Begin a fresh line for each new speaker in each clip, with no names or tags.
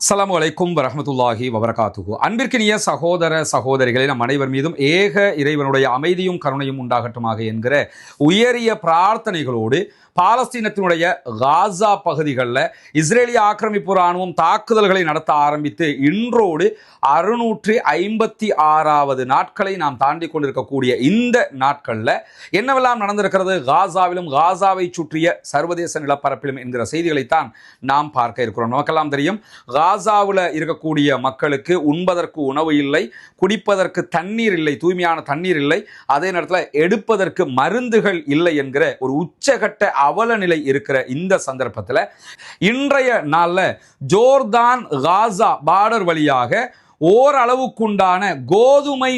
அஸ்ஸலாமு அலைக்கும் வரஹ்மத்துல்லாஹி வபரகாத்துஹு. அன்பிற்கினிய சகோதர சகோதரிகளே, நம் அனைவர் மீதும் ஏக இறைவனுடைய அமைதியும் கருணையும் உண்டாகட்டுமாக என்கிற உயரிய பிரார்த்தனைகளோடு பாலஸ்தீனத்தினுடைய காசா பகுதிகளில் இஸ்ரேலிய ஆக்கிரமிப்பு ராணுவம் தாக்குதல்களை நடத்த ஆரம்பித்து இன்றோடு 656வது நாட்களை நாம் தாண்டி கொண்டிருக்கக்கூடிய இந்த நாட்களில் என்னவெல்லாம் நடந்திருக்கிறது காசாவிலும் காசாவை சுற்றிய சர்வதேச நிலப்பரப்பிலும் என்கிற செய்திகளைத்தான் நாம் பார்க்க இருக்கிறோம். நமக்கெல்லாம் தெரியும், காசாவில் இருக்கக்கூடிய மக்களுக்கு உண்பதற்கு உணவு இல்லை, குடிப்பதற்கு தண்ணீர் இல்லை, தூய்மையான தண்ணீர் இல்லை, அதே நேரத்தில் எடுப்பதற்கு மருந்துகள் இல்லை என்கிற ஒரு உச்சகட்ட அவல நிலை இருக்கிற இந்த சந்தர்ப்பத்தில் இன்றைய நாளில் ஜோர்தான் காசா பார்டர் வழியாக ஓரளவுக்குண்டான கோதுமை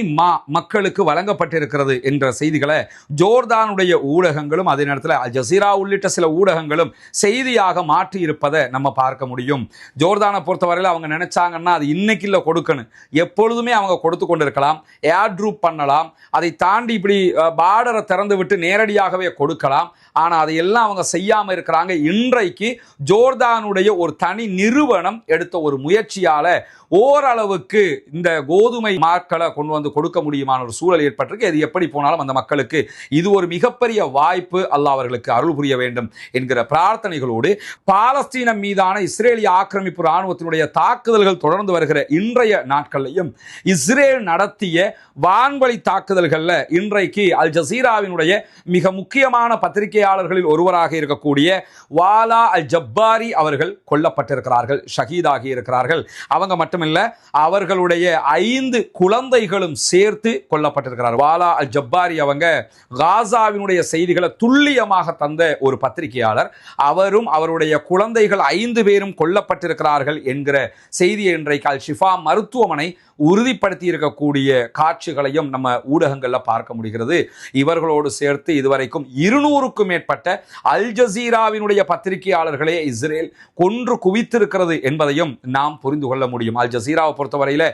மக்களுக்கு வழங்கப்பட்டிருக்கிறது என்ற செய்திகளை ஜோர்தானுடைய ஊடகங்களும் அதே நேரத்தில் அல் ஜசீரா உள்ளிட்ட சில ஊடகங்களும் செய்தியாக மாற்றி இருப்பதை நம்ம பார்க்க முடியும். ஜோர்தானை பொறுத்தவரையில் அவங்க நினைச்சாங்கன்னா அது இன்னைக்கு இல்லை கொடுக்கணும், எப்பொழுதுமே அவங்க கொடுத்து கொண்டிருக்கலாம், ஏர் ட்ரூப் பண்ணலாம், அதை தாண்டி இப்படி பார்டரை திறந்து விட்டு நேரடியாகவே கொடுக்கலாம். ஆனால் அதையெல்லாம் அவங்க செய்யாமல் இருக்கிறாங்க. இன்றைக்கு ஜோர்தானுடைய ஒரு தனி நிறுவனம் எடுத்த ஒரு முயற்சியால் ஓரளவுக்கு இந்த கோதுமை மாக்களை கொண்டு வந்து கொடுக்க முடியுமான ஒரு சூழல் ஏற்பட்டிருக்கு. இது எப்படி போனாலும் அந்த மக்களுக்கு இது ஒரு மிகப்பெரிய வாய்ப்பு. அல்லாஹ் அவர்களுக்கு அருள் புரிய வேண்டும் என்கிற பிரார்த்தனைகளோடு பாலஸ்தீனம் மீதான இஸ்ரேலிய ஆக்கிரமிப்பு ராணுவத்தினுடைய தாக்குதல்கள் தொடர்ந்து வருகிற இன்றைய நாட்களிலும் இஸ்ரேல் நடத்திய வான்வழி தாக்குதல்களில் இன்றைக்கு அல் ஜசீராவினுடைய மிக முக்கியமான பத்திரிகையாளர்களில் ஒருவராக இருக்கக்கூடிய வாலா அல் ஜப்பாரி அவர்கள் கொல்லப்பட்டிருக்கிறார்கள், ஷஹீதாகி இருக்கிறார்கள். அவங்க மட்டுமில்ல, அவர்களுடைய 5 குழந்தைகளும் சேர்த்து கொல்லப்பட்டிருக்கிறார். வாலா அல் ஜப்பாரி அவங்க காசாவினுடைய செய்திகளை துல்லியமாக தந்த ஒரு பத்திரிகையாளர். அவரும் அவருடைய குழந்தைகள் 5 பேரும் கொல்லப்பட்டிருக்கிறார்கள் என்கிற செய்தியை இன்றைக்கு அல் ஷிஃபா மருத்துவமனை உறுதிப்படுத்தி இருக்கக்கூடிய காட்சிகளையும் நம்ம ஊடகங்களில் பார்க்க முடிகிறது. இவர்களோடு சேர்த்து இதுவரைக்கும் 200க்கும் மேற்பட்ட அல் ஜசீராவினுடைய பத்திரிகையாளர்களே இஸ்ரேல் கொன்று குவித்திருக்கிறது என்பதையும் நாம் புரிந்து கொள்ள முடியும். அல் ஜசீராவை பொறுத்தவரையில்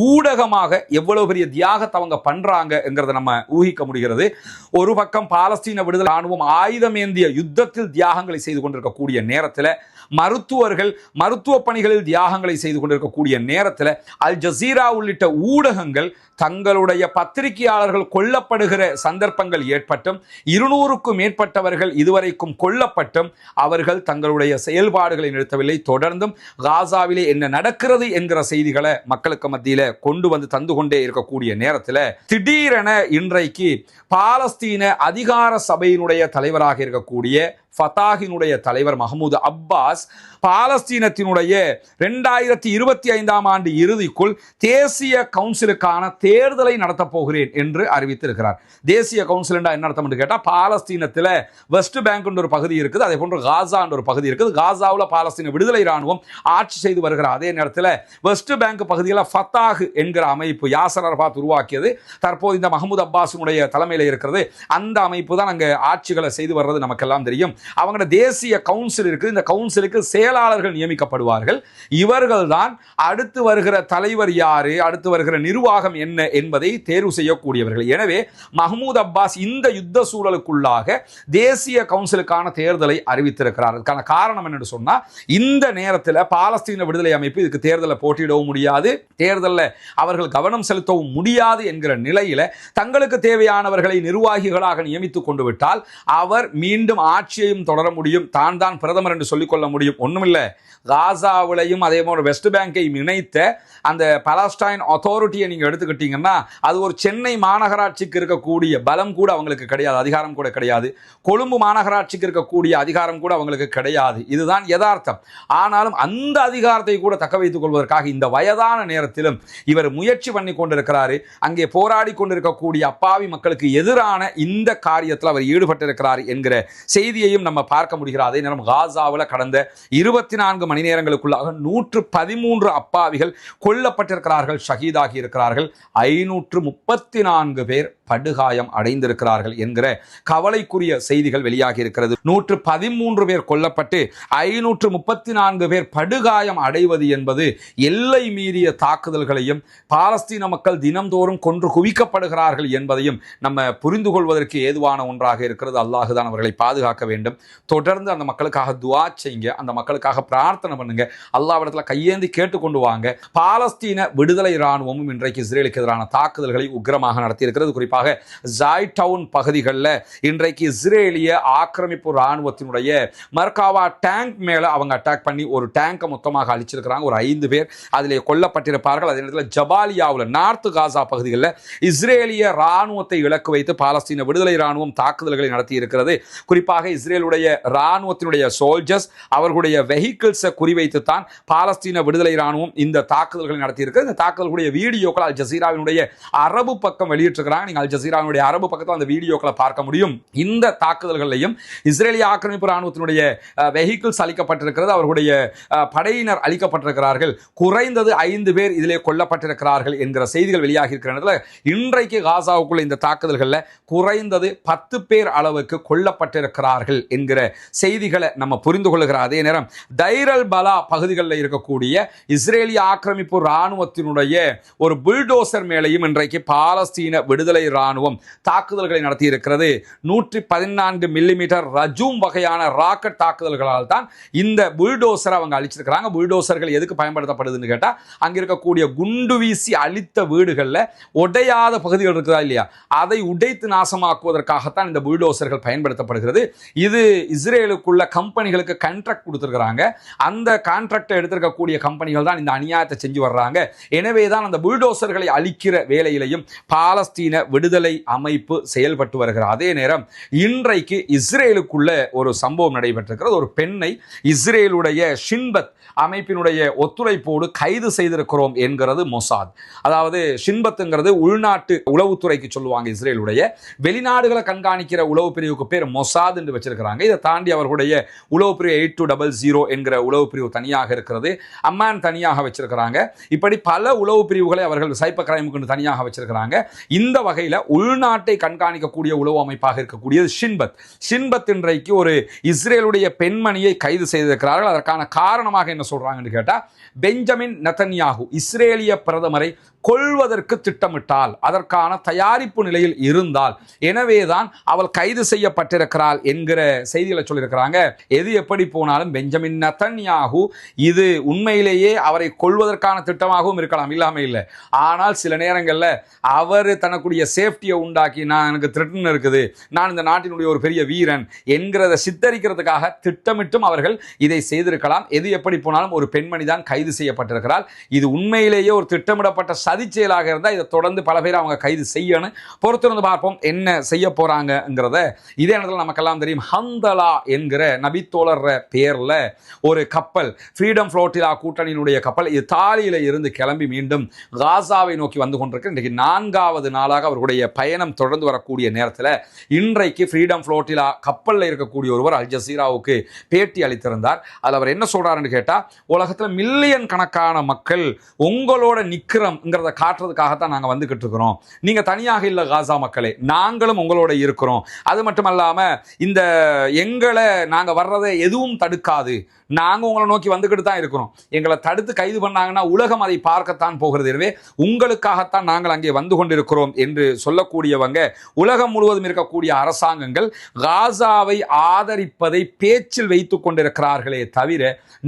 ஊடகமாக எவ்வளவு பெரிய தியாகத்தை அவங்க பண்றாங்க என்கிறத நம்ம ஊகிக்க முடிகிறது. ஒரு பக்கம் பாலஸ்தீன விடுதலை ராணுவம் ஆயுதமேந்திய யுத்தத்தில் தியாகங்களை செய்து கொண்டிருக்கக்கூடிய நேரத்தில், மருத்துவர்கள் மருத்துவ பணிகளில் தியாகங்களை செய்து கொண்டிருக்கக்கூடிய நேரத்தில் அல் ஜசீரா உள்ளிட்ட ஊடகங்கள் தங்களுடைய பத்திரிகையாளர்கள் கொல்லப்படுகிற சந்தர்ப்பங்கள் ஏற்பட்டும் 200க்கும் மேற்பட்டவர்கள் இதுவரைக்கும் கொல்லப்பட்டும் அவர்கள் தங்களுடைய செயல்பாடுகளை நிறுத்தவில்லை. தொடர்ந்தும் காசாவிலே என்ன நடக்கிறது என்கிற செய்திகளை மக்களுக்கு மத்தியில் கொண்டு வந்து தந்து கொண்டே இருக்கக்கூடிய நேரத்தில் திடீரென இன்றைக்கு பாலஸ்தீன அதிகார சபையினுடைய தலைவராக இருக்கக்கூடிய ஃபத்தாஹினுடைய தலைவர் மஹ்மூத் அப்பாஸ் பாலஸ்தீனத்தினுடைய 2025ஆம் ஆண்டு இறுதிக்குள் தேசிய கவுன்சிலுக்கான தேர்தலை நடத்தப் போகிறேன் என்று அறிவித்திருக்கிறார். தேசிய கவுன்சில் என்ன அர்த்தம் என்று கேட்டால், பாலஸ்தீனத்தில் வெஸ்ட் பேங்க் ஒரு பகுதி இருக்குது, அதே போன்று காசா ஒரு பகுதி இருக்குது. காசாவில் பாலஸ்தீன விடுதலை ராணுவம் ஆட்சி செய்து வருகிறார். அதே நேரத்தில் வெஸ்ட் பேங்க் பகுதியில் ஃபத்தாஹ் என்கிற அமைப்பு யாசர் அரஃபாத் உருவாக்கியது, தற்போது இந்த மஹ்மூத் அப்பாஸினுடைய தலைமையில் இருக்கிறது. அந்த அமைப்பு தான் அங்கே ஆட்சிகளை செய்து வர்றது நமக்கெல்லாம் தெரியும். அவங்களோட தேசிய கவுன்சில் இருக்குது. இந்த கவுன்சிலுக்கு செயலாளர்கள் நியமிக்கப்படுவார்கள். இவர்கள் தான் அடுத்து வருகிற தலைவர் யாரு, அடுத்து வருகிற நிர்வாகம் என்ன என்பதை தேர்வு செய்யக்கூடியவர்கள். எனவே மஹ்மூத் அப்பாஸ் இந்த யுத்த சூழலுக்குள்ளாக தேசிய கவுன்சிலுக்கான தேர்தலை அறிவித்திருக்கிறார். அதுக்கான காரணம் என்னன்னு சொன்னா, இந்த நேரத்தில் பாலஸ்தீன விடுதலை அமைப்பு இதுக்கு தேர்தலில் போட்டியிடவும் முடியாது, தேர்தலில் அவர்கள் கவனம் செலுத்தவும் முடியாது என்கிற நிலையில தங்களுக்கு தேவையானவர்களை நிர்வாகிகளாக நியமித்துக் கொண்டு விட்டால் அவர் மீண்டும் ஆட்சியை தொடர முடியும், தான் பிரதமர் என்று சொல்லிக்கொள்ள முடியும். ஒண்ணுமில்லை, காசாவிலையும் அதே போல வெஸ்ட் பேங்கையும் இணைத்த அந்த பாலஸ்டைன் அத்தாரிட்டியை நீங்க எடுத்துக்கிட்டீங்கன்னா அது ஒரு சென்னை மாநகராட்சிக்கு இருக்கக்கூடிய பலம் கூட அவங்களுக்கு கிடையாது, அதிகாரம் கூட கிடையாது. கொழும்பு மாநகராட்சிக்கு இருக்கக்கூடிய அதிகாரம் கூட அவங்களுக்கு கிடையாது. இதுதான் யதார்த்தம். ஆனாலும் அந்த அதிகாரத்தை கூட தக்க வைத்துக் கொள்வதற்காக இந்த வயதான நேரத்திலும் இவர் முயற்சி பண்ணி கொண்டிருக்கிறாரு. அங்கே போராடி கொண்டிருக்கக்கூடிய அப்பாவி மக்களுக்கு எதிரான இந்த காரியத்தில் அவர் ஈடுபட்டிருக்கிறார் என்கிற செய்தியையும் நம்ம பார்க்க முடிகிறது. அதே நேரம் காசாவில் கடந்த 24 மணி நேரங்களுக்குள்ளாக 113 அப்பாவிகள் கொல்லப்பட்டிருக்கிறார்கள், ஷஹீதாகி இருக்கிறார்கள். 534 பேர் படுகாயம் அடைந்திருக்கிறார்கள் என்கிற கவலைக்குரிய செய்திகள் வெளியாகி இருக்கிறது. 113 பேர் கொல்லப்பட்டு 534 பேர் படுகாயம் அடைவது என்பது எல்லை மீறிய தாக்குதல்களையும் பாலஸ்தீன மக்கள் தினம்தோறும் கொன்று குவிக்கப்படுகிறார்கள் என்பதையும் நம்ம புரிந்து கொள்வதற்கு ஏதுவான ஒன்றாக இருக்கிறது. அல்லாஹுதான் அவர்களை பாதுகாக்க வேண்டும். தொடர்ந்து அந்த மக்களுக்காக துஆ செய்யுங்க, அந்த மக்களுக்காக பிரார்த்தனை பண்ணுங்க, அல்லாஹ்விடத்தில் கையேந்தி கேட்டுக்கொண்டு வாங்க. பாலஸ்தீன விடுதலை இராணுவமும் இன்றைக்கு இஸ்ரேலுக்கு எதிரான தாக்குதல்களை உக்கிரமாக நடத்தியிருக்கிறது. குறிப்பாக ஜாய்டவுன் பகுதிகளில் இன்றைக்கு இஸ்ரேலிய ஆக்கிரமிப்பு இராணுவத்தினுடைய மர்காவா டேங்க் மேல அவங்க அட்டாக் பண்ணி ஒரு டேங்கை மொத்தமாக அழிச்சிருக்கிறாங்க. ஒரு 5 பேர் அதிலே கொல்லப்பட்டிருப்பார்கள். அதே நேரத்தில் ஜபாலியாவில் நார்த் காசா பகுதிகளில் இஸ்ரேலிய இராணுவத்தை இலக்கு வைத்து பாலஸ்தீன விடுதலை இராணுவம் தாக்குதல்களை நடத்தி இருக்கிறது. குறிப்பாக இஸ்ரேலுடைய இராணுவத்தினுடைய சோல்ஜர்ஸ் அவர்களுடைய வெஹிக்கிள்ஸை குறிவைத்து தான் பாலஸ்தீன விடுதலை இராணுவம் இந்த தாக்குதல்களை நடத்தி இருக்கிறது. இந்த தாக்குதல்களுடைய வீடியோக்கள் அல் ஜசீராவினுடைய அரபு பக்கம் வெளியிட்டிருக்கிறாங்க. நீங்கள் அல் ஜசீராவினுடைய அரபு பக்கத்தில் அந்த வீடியோக்களை பார்க்க முடியும். இந்த தாக்குதல்களையும் இஸ்ரேலிய ஆக்கிரமிப்பு இராணுவத்தினுடைய வெஹிக்கிள்ஸ் அளிக்கப்பட்டிருக்கிறது, அவர்களுடைய படையினர் அளிக்கப்பட்டிருக்கிறார்கள். குறைந்தது 5 பேர் இதிலே கொல்லப்பட்டிருக்கிறார்கள் என்கிற செய்திகள் வெளியாகி இருக்கிற இன்றைக்கு காசாவுக்குள்ள இந்த தாக்குதல்களில் குறைந்தது 10 பேர் அளவுக்கு கொல்லப்பட்டிருக்கிறார்கள் என்கிற செய்திகளை நம்ம புரிந்து கொள்கிற அதே நேரம் தைரல் பலா பகுதிகளில் இருக்கக்கூடிய இஸ்ரேலிய ஆக்கிரமிப்பு இராணுவத்தினுடைய ஒரு புல்டோசர் மேலையும் இன்றைக்கு பாலஸ்தீன விடுதலை இராணுவம் தாக்குதல்களை நடத்தி இருக்கிறது. 114 மில்லிமீட்டர் ரஜூம் வகையான ராக்கெட் தாக்குதல்களால் தான் இந்த புல்டோசரை அவங்க அழிச்சிருக்கிறாங்க. புல்டோசர்கள் எதுக்கு பயன்படுத்தப்படுதுன்னு கேட்டால் அங்க இருக்கக்கூடிய குண்டு வீசி அழித்த வீடுகளில் உடையாத பகுதிகள் இருக்குதா இல்லையா, அதை உடைத்து நாசமாக்குவதற்காகத்தான் இந்த புல்டோசர்கள் பயன்படுத்தப்படுகிறது. இது இஸ்ரேலுக்குள்ள கம்பெனிகளுக்கு கான்ட்ராக்ட் கொடுத்திருக்கிறாங்க. அந்த கான்ட்ராக்டை எடுத்திருக்கக்கூடிய கம்பெனிகள் தான் இந்த அநியாயத்தை செஞ்சு வர்றாங்க. எனவே தான் அந்த புல்டோசர்களை அழிக்கிற வேலையிலையும் பாலஸ்தீன விடுதலை அமைப்பு செயல்பட்டு வருகிறது. அதே நேரம் இன்றைக்கு இஸ்ரேலுக்குள்ள ஒரு சம்பவம் நடைபெற்றிருக்கிறது. ஒரு பெண்ணை இஸ்ரேலுடைய ஷின்பத் அமைப்பினுடைய ஒத்துழைப்போடு கைது செய்திருக்கிறோம் என்கிறது மொசாத். அதாவது ஷின்பத்துங்கிறது உள்நாட்டு உளவுத்துறைக்கு சொல்லுவாங்க இஸ்ரேலுடைய, வெளிநாடுகளை கண்காணிக்கிற உளவு பிரிவுக்கு பேர் மொசாத் என்று வச்சிருக்கிறாங்க. இதை தாண்டி அவர்களுடைய உளவு பிரிவு 8200 என்கிற உளவு பிரிவு தனியாக இருக்கிறது, அம்மான் தனியாக வச்சிருக்கிறாங்க. இப்படி பல உளவு பிரிவுகளை அவர்கள் சைபர் கிரைமுக்கு தனியாக வச்சிருக்கிறாங்க. இந்த வகையில் உள்நாட்டை கண்காணிக்கக்கூடிய உளவு அமைப்பாக இருக்கக்கூடியது ஷின்பத். ஷின்பத் இன்றைக்கு ஒரு இஸ்ரேலுடைய பெண்மணியை கைது செய்திருக்கிறார்கள். அதற்கான காரணமாக என்ன சொல்றாங்கன்னு கேட்டா, பெஞ்சமின் நெதன்யாகு இஸ்ரேலிய பிரதமரை கொல்வதற்கு திட்டமிட்டால், அதற்கான தயாரிப்பு நிலையில் இருந்தால், எனவேதான் அவள் கைது செய்யப்பட்டிருக்கிறாள் என்கிற செய்திகளை சொல்லியிருக்கிறாங்க. எது எப்படி போனாலும் பெஞ்சமின் நெதன்யாகு இது உண்மையிலேயே அவரை கொல்வதற்கான திட்டமாகவும் இருக்கலாம், இல்லாமல் இல்லை. ஆனால் சில நேரங்களில் அவர் தனக்குரிய சேஃப்டியை உண்டாக்கி, நான் எனக்கு த்ரெட்டன் இருக்குது, நான் இந்த நாட்டினுடைய ஒரு பெரிய வீரன் என்கிறத சித்தரிக்கிறதுக்காக திட்டமிட்டும் அவர்கள் இதை செய்திருக்கலாம். எது எப்படி போனாலும் ஒரு பெண்மணி தான் கைது செய்யப்பட்டிருக்கிறாள். இது உண்மையிலேயே ஒரு திட்டமிடப்பட்ட சதி செயலாக இருந்தால் இதை தொடர்ந்து பல பேர் அவங்க கைது செய்யணும். பொறுத்திருந்து பார்ப்போம் என்ன செய்ய போறாங்கிறத. இதே நேரத்தில் நமக்கெல்லாம் தெரியும், ஹந்தலா என்கிற நபித்தோழர் பெயர்ல ஒரு கப்பல், ஃப்ரீடம் ஃப்ளோட்டிலா கூட்டணியினுடைய கப்பல் இத்தாலியில இருந்து கிளம்பி மீண்டும் காசாவை நோக்கி வந்து கொண்டிருக்கு. இன்றைக்கு 4வது நாளாக அவர்களுடைய பயணம் தொடர்ந்து வரக்கூடிய நேரத்தில் இன்றைக்கு ஃப்ரீடம் ஃப்ளோட்டிலா கப்பலில் இருக்கக்கூடிய ஒருவர் அல் ஜசீராவுக்கு பேட்டி அளித்திருந்தார். அதில் அவர் என்ன சொல்றாருன்னு கேட்டா, உலகத்தில் மில்லியன் கணக்கான மக்கள் உங்களோட நிக்கிறோம்ங்கிறத காட்டுறதுக்காகத்தான் நாங்கள் வந்துகிட்டு இருக்கிறோம். நீங்க தனியாக இல்லை காசா மக்களே, நாங்களும் உங்களோட இருக்கிறோம். அது மட்டுமல்லாம இந்த எங்களை நாங்கள் வர்றதை எதுவும் தடுக்காது, நாங்கள் உங்களை நோக்கி வந்துக்கிட்டு தான் இருக்கிறோம். எங்களை தடுத்து கைது பண்ணாங்கன்னா உலகம் அதை பார்க்கத்தான் போகிறது. எனவே உங்களுக்காகத்தான் நாங்கள் அங்கே வந்து கொண்டிருக்கிறோம் என்று சொல்லக்கூடியவங்க உலகம் முழுவதும் இருக்கக்கூடிய அரசாங்கங்கள் காசாவை ஆதரிப்பதை பேச்சில் வைத்துக் கொண்டிருக்கிறார்களே தவிர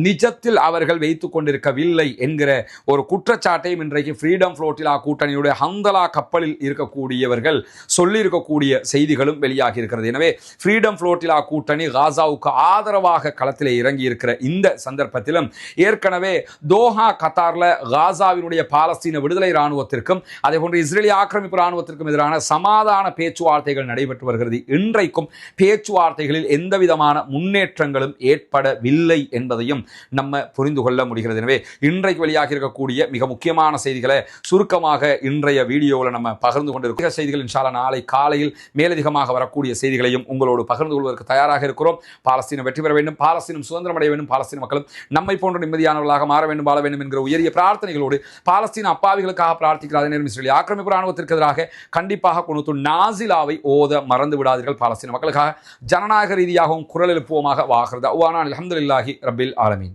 நிஜத்தில் அவர்கள் வைத்துக் கொண்டிருக்கவில்லை என்கிற ஒரு குற்றச்சாட்டையும் இன்றைக்கு ஃப்ரீடம் ஃப்ளோட்டிலா கூட்டணியுடைய ஹந்தலா கப்பலில் இருக்கக்கூடியவர்கள் சொல்லியிருக்கக்கூடிய செய்திகளும் வெளியாகி இருக்கிறது. எனவே ஃப்ரீடம் ஃப்ளோட்டிலா கூட்டணி காசாவுக்கு ஆதரவாக களத்திலே இறங்கி இருக்கிற இந்த சந்தர்ப்பத்திலும் ஏற்கனவே தோஹா கத்தார்ல காசாவினுடைய பாலஸ்தீன விடுதலை இராணுவத்திற்கும் அதே போன்று இஸ்ரேலிய ஆக்கிரமிப்பு இராணுவத்திற்கும் எதிரான சமாதான பேச்சுவார்த்தைகள் நடைபெற்று வருகிறது. இன்றைக்கும் பேச்சுவார்த்தைகளில் எந்தவிதமான முன்னேற்றங்களும் ஏற்படவில்லை என்பதையும் நம்ம புரிந்து கொள்ள முடிகிறது. எனவே இன்றைக்கு வெளியாக இருக்கக்கூடிய மிக முக்கியமான செய்திகளை சுருக்கமாக இன்றைய வீடியோவில் நம்ம பகிர்ந்து கொண்டிருக்கிற செய்திகள் இன்ஷா அல்லாஹ் நாளை காலையில் மேலதிகமாக வரக்கூடிய செய்திகளையும் உங்களோடு பகிர்ந்து கொள்வதற்கு தயாராக இருக்கிறோம். பாலஸ்தீனம் வெற்றி பெற வேண்டும், பாலஸ்தீனம் சுதந்திரம் அடைய வேண்டும், பாலஸ்தீன மக்களும் நம்மை போன்ற நிம்மதியானவர்களாக மாற வேண்டும், வாழ வேண்டும் என்கிற உயரிய பிரார்த்தனைகளோடு பாலஸ்தீன அப்பாவிகளுக்காக பிரார்த்திக்கிறார். நேரம் இஸ்ரேலிய ஆக்கிரமிப்பு இராணுவத்திற்கு எதிராக கண்டிப்பாக குனூத்து நாசிலாவை ஓத மறந்து விடாதீர்கள். பாலஸ்தீன மக்களுக்காக ஜனநாயக ரீதியாகவும் குரல் எழுப்புவோமாக. வாஹிர் தஅவானா அல்ஹம்துலில்லாஹி ரப்பில் ஆலமீன்.